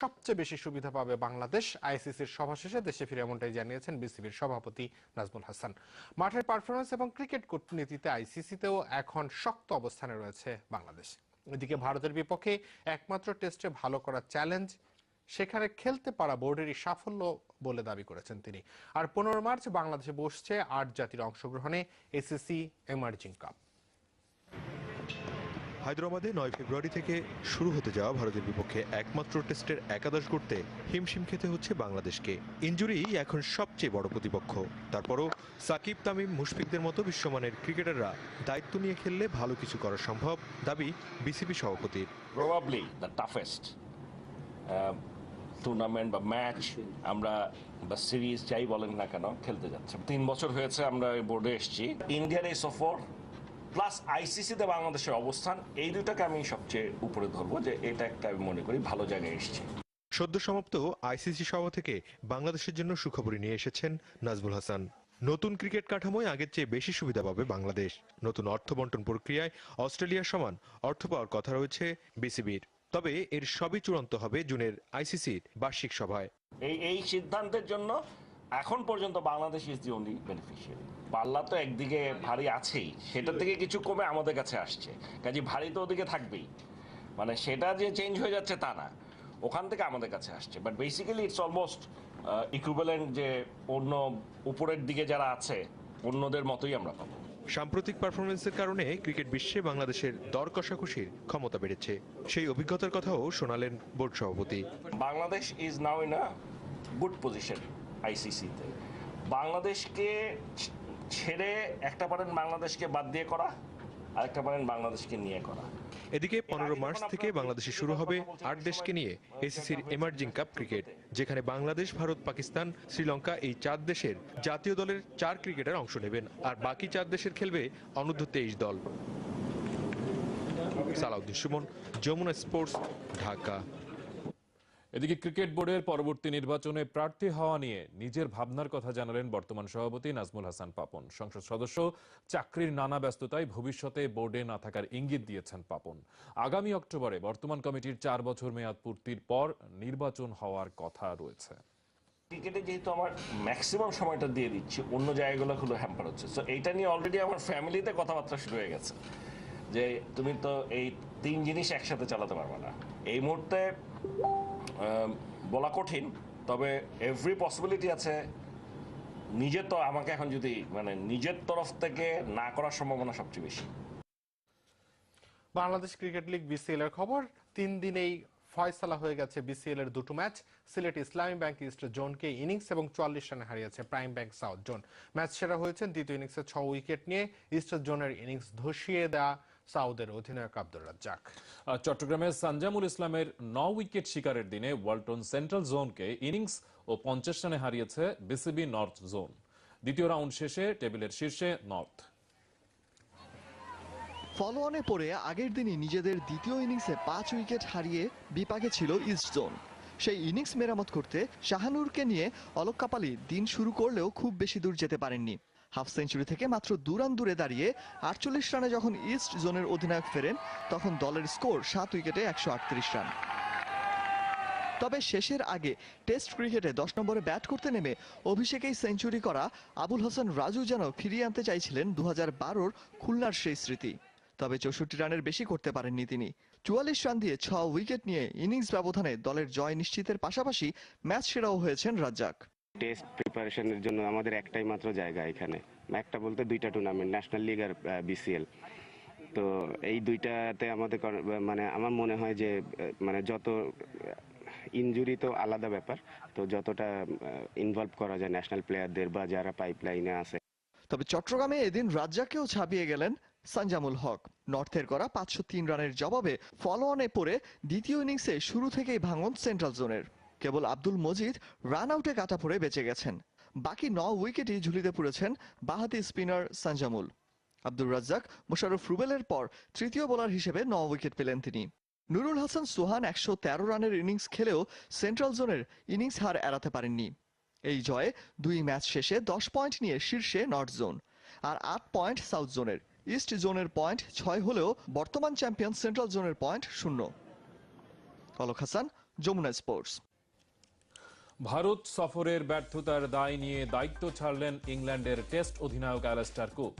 সবচেয়ে বেশি সুবিধা পাবে বাংলাদেশ। আইসিসির সভা শেষে দেশে ফিরে এমনটাই জানিয়েছেন বিসিবির সভাপতি নাজমুল হাসান। মাঠের পারফরমেন্স এবং ক্রিকেট কূটনীতিতে আইসিসিতেও এখন শক্ত অবস্থানে রয়েছে বাংলাদেশ। এদিকে ভারতের বিপক্ষে একমাত্র টেস্টে ভালো করার চ্যালেঞ্জ সেখানে খেলতে পারা বোর্ডেরই সাফল্য বলে দাবি করেছেন তিনি। আর 15 মার্চ বাংলাদেশে বসছে 8 জাতির অংশগ্রহণে এসএসসি এমার্জিং কাপ। হায়দ্রাবাদে 9 ফেব্রুয়ারি থেকে শুরু হতে যাওয়া ভারতের বিপক্ষে একমাত্র টেস্টের একাদশ গড়তে হিমশিম খেতে হচ্ছে বাংলাদেশকে। ইনজুরি এখন সবচেয়ে বড় প্রতিপক্ষ। তারপরও সাকিব, তামিম, মুশফিকদের মতো বিশ্বমানের ক্রিকেটাররা দায়িত্ব নিয়ে খেললে ভালো কিছু করা সম্ভব, দাবি বিসিবি সভাপতির। প্রবাবলি দ্য টাফেস্ট টুর্নামেন্ট বা ম্যাচ আমরা বা সিরিজ যাই বলেন না কেন খেলতে যাচ্ছে। 3 বছর হয়েছে আমরা বোর্ডে এসেছি। ইন্ডিয়ার এই সফর প্লাস আইসিসিতে বাংলাদেশের অবস্থান, এই দুটাকে আমি সবচেয়ে উপরে ধরবো যে এটা একটা আমি মনে করি ভালো জায়গায় এসেছি। সদ্য সমাপ্ত আইসিসি সভা থেকে বাংলাদেশের জন্য সুখবরই নিয়ে এসেছেন নাজমুল হাসান। নতুন ক্রিকেট কাঠামোয় আগের চেয়ে বেশি সুবিধা পাবে বাংলাদেশ। নতুন অর্থ বন্টন প্রক্রিয়ায় অস্ট্রেলিয়ার সমান অর্থ পাওয়ার কথা রয়েছে বিসিবির। তবে এর সবই চূড়ান্ত হবে জুনের আইসিসির বার্ষিক সভায়। এই সিদ্ধান্তের জন্য এখন পর্যন্ত Bangladesh is the only beneficiary. পাল্লা তো একদিকে ভারী আছেই, সেটা থেকে কিছু কমে আমাদের কাছে আসছে, কাজে ভারী তো ওদিকে থাকবেই। মানে সেটা যে চেঞ্জ হয়ে যাচ্ছে তা না, ওখান থেকে আমাদের কাছে আসছে। But basically it's almost equivalent, যে অন্য উপরের দিকে যারা আছে অন্যদের মতোই আমরা পাবো। সাম্প্রতিক পারফরমেন্সের কারণে ক্রিকেট বিশ্বে বাংলাদেশের দর কষাকষির ক্ষমতা বেড়েছে। সেই অভিজ্ঞতার কথাও শোনালেন বোর্ড সভাপতি। Bangladesh is now in a good position আইসিসিতে। বাংলাদেশকে ছেড়ে একটা পারেন বাংলাদেশকে বাদ দিয়ে করা, আরেকটা পারেন বাংলাদেশকে নিয়ে করা। এদিকে 15 মার্চ থেকে বাংলাদেশে শুরু হবে 8 দেশকে নিয়ে এসিসির এমার্জিং কাপ ক্রিকেট, যেখানে বাংলাদেশ, ভারত, পাকিস্তান, শ্রীলঙ্কা এই 4 দেশের জাতীয় দলের 4 ক্রিকেটার অংশ নেবেন। আর বাকি 4 দেশের খেলবে অনূর্ধ্ব 23 দল। সালাউদ্দিন সুমন, যমুনা স্পোর্টস, ঢাকা। এদিকে ক্রিকেট বোর্ডের পরবর্তী নির্বাচনে প্রার্থী হওয়া নিয়ে নিজের ভাবনার কথা জানালেন বর্তমান সভাপতি নাজমুল হাসান পাপন। সংসদ সদস্য, চাকরির নানা ব্যস্ততায় ভবিষ্যতে বোর্ডে না থাকার ইঙ্গিত দিয়েছেন পাপন। আগামী অক্টোবরে বর্তমান কমিটির 4 বছর মেয়াদ পূর্তির পর নির্বাচন হওয়ার কথা রয়েছে। ক্রিকেটে যেহেতু আমার ম্যাক্সিমাম সময়টা দিয়ে দিচ্ছি, অন্য জায়গাগুলো খুলে হ্যাম্পার হচ্ছে। সো এইটা নিয়ে অলরেডি আমার ফ্যামিলিতে কথাবার্তা শুরু হয়ে গেছে যে তুমি তো এই 3 জিনিস একসাথে চালাতে পারবে না। এই মুহূর্তে বলা কঠিন, তবে এভরি পসিবিলিটি আছে। নিজের তো আমাকে এখন যদি নিজের তরফ থেকে না করার সম্ভাবনা সবচেয়ে বেশি। বাংলাদেশ ক্রিকেট লিগ বিসিএল এর খবর। 3 দিনেই ফয়সালা হয়ে গেছে বিসিএল এর দুটো ম্যাচ। সিলেট ইসলামী ব্যাংক ইস্ট জোনকে ইনিংস এবং 44 রানে হারিয়েছে prime bank south zone. Match সেরা হয়েছেন দ্বিতীয় ইনিংসে 6 উইকেট নিয়ে ইস্ট জোনের ইনিংস ধসিয়ে দেয়া সাউদের অধিনায়ক আব্দুর রাজ্জাক। চট্টগ্রামের সানজামুল ইসলামের 9 উইকেট শিকারের দিনে ওয়ালটন সেন্ট্রাল জোনকে ইনিংস ও 50 রানে হারিয়েছে বিসিবি নর্থ জোন। দ্বিতীয় রাউন্ড শেষে টেবিলের শীর্ষে নর্থ। ফলোঅনে পড়ে আগের দিনই নিজেদের দ্বিতীয় ইনিংসে 5 উইকেট হারিয়ে বিপাকে ছিল ইস্ট জোন। সেই ইনিংস মেরামত করতে শাহানুরকে নিয়ে অলোক কাপালি দিন শুরু করলেও খুব বেশি দূর যেতে পারেননি। হাফ সেঞ্চুরি থেকে মাত্র 2 রান দূরে দাঁড়িয়ে 48 রানে যখন ইস্ট জোনের অধিনায়ক ফেরেন, তখন দলের স্কোর 7 উইকেটে 138 রান। তবে শেষের আগে টেস্ট ক্রিকেটে 10 নম্বরে ব্যাট করতে নেমে অভিষেকেই সেঞ্চুরি করা আবুল হাসান রাজু যেন ফিরিয়ে আনতে চাইছিলেন 2012-র খুলনার সেই স্মৃতি। তবে 64 রানের বেশি করতে পারেননি তিনি। 44 রান দিয়ে 6 উইকেট নিয়ে ইনিংস ব্যবধানে দলের জয় নিশ্চিতের পাশাপাশি ম্যাচ সেরাও হয়েছেন রাজ্জাক। টেস্ট প্রিপারেশনের জন্য আমাদের একটাই মাত্র জায়গা এখানে, একটা বলতে 2টা টুর্নামেন্ট, ন্যাশনাল লিগ আর বিসিএল। তো এই 2টাতে আমাদের আমার মনে হয় যে যত ইনজুরি তো আলাদা ব্যাপার, তো যতটা ইনভলভ করা যায় ন্যাশনাল প্লেয়ারদের বা যারা পাইপলাইনে আছে। তবে চট্টগ্রামে এদিন রাজ্জাককেও ছাপিয়ে গেলেন সানজামুল হক। নর্থের করা 503 রানের জবাবে ফলোঅনে পড়ে দ্বিতীয় ইনিংসে শুরু থেকেই ভাঙন সেন্ট্রাল জোনের। কেবল আব্দুল মজিদ রান আউটে কাটা পড়ে বেঁচে গেছেন। বাকি 9 উইকেটই ঝুলিতে পড়েছেন বাঁহাতি স্পিনার সানজামুল। আব্দুর রাজ্জাক, মোশাররফ রুবেলের পর তৃতীয় বোলার হিসেবে 9 উইকেট পেলেন তিনি। নুরুল হাসান সোহান 113 রানের ইনিংস খেলেও সেন্ট্রাল জোনের ইনিংস হার এড়াতে পারেননি। এই জয়ে 2 ম্যাচ শেষে 10 পয়েন্ট নিয়ে শীর্ষে নর্থ জোন, আর 8 পয়েন্ট সাউথ জোনের। ইস্ট জোনের পয়েন্ট 6 হলেও বর্তমান চ্যাম্পিয়ন সেন্ট্রাল জোনের পয়েন্ট 0। অলোক হাসান, যমুনা স্পোর্টস। ভারত সফরের ব্যর্থতার দায় নিয়ে দায়িত্ব ছাড়লেন ইংল্যান্ডের টেস্ট অধিনায়ক অ্যালাস্টার কুক।